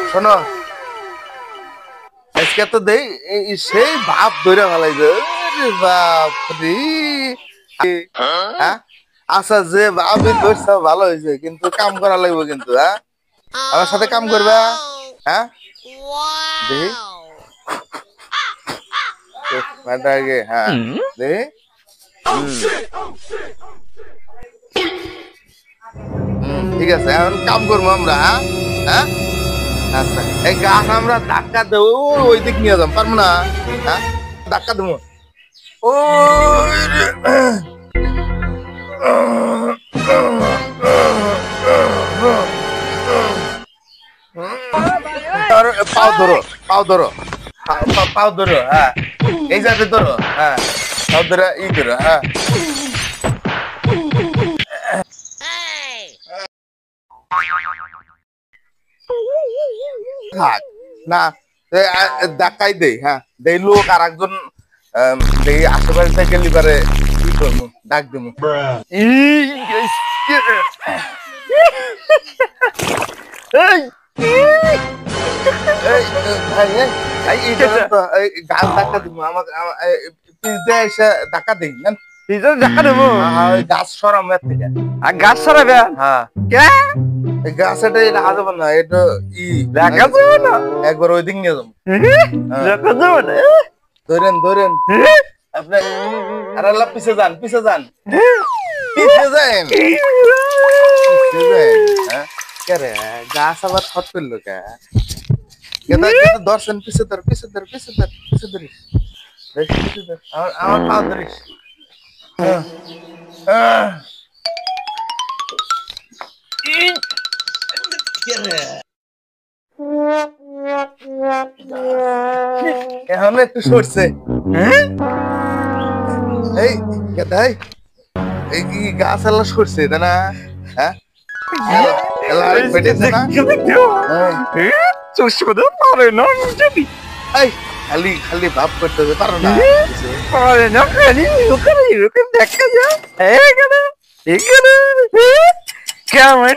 শোনো আজকে তো দেই সেই বাপ ধরে ফেলাইছে বাপ রে হ্যাঁ আচ্ছা যে ভাবি ধরছে ভালো হয়েছে কিন্তু কাম করা লাগবে কিন্তু হ্যাঁ আমার সাথে কাম করবা হ্যাঁ দেখি আগে হ্যাঁ দেখি ঠিক আছে এখন কাম করবো আমরা হ্যাঁ হ্যাঁ আচ্ছা এই গাছ আমরা ধাক্কা দেবো ওই দিক নিয়ে যাবো পারবো না হ্যাঁ ধাক্কা দেবো ও পাও ধরো পাও ধরো পাও ধরো হ্যাঁ এই যাতে ধরো হ্যাঁ পাও ধরো ই ধরো হ্যাঁ না ধাক্কাই দেই হ্যাঁ দেই লোক আর একজন দেখি আশেপাশে থেকে লিবারে কি করবো ডাক দেবো গাছ ধাক্কা দিব আমাকে এসে ধাক্কা দিই ধাক্কা দেবো গাছ সরাম থেকে আর গাছ সরাবে হ্যাঁ গাছ এটা রাখা যাবে না এটা ই দেখা যাবে না একবার ওই দিক নিয়ে যাবো দেখা যাবে না ধরেন ধরেন আপনি আর আল্লাহ পিছে যান পিছে যান পিছে যান পিছে যান হ্যাঁ কে রে গাছ আবার ছট করলো কে কেদা কেদা দর্শন পিছে ধর পিছে ধর পিছে ধর পিছে ধরিস পিছে ধর আমার পা ধরিস এখন একটু সরছে এই কেদাই এই কি গাছ আল্লাহ সরছে তাই না হ্যাঁ খালি খালি ভাব করতে পারো না দেখা যায় কেমন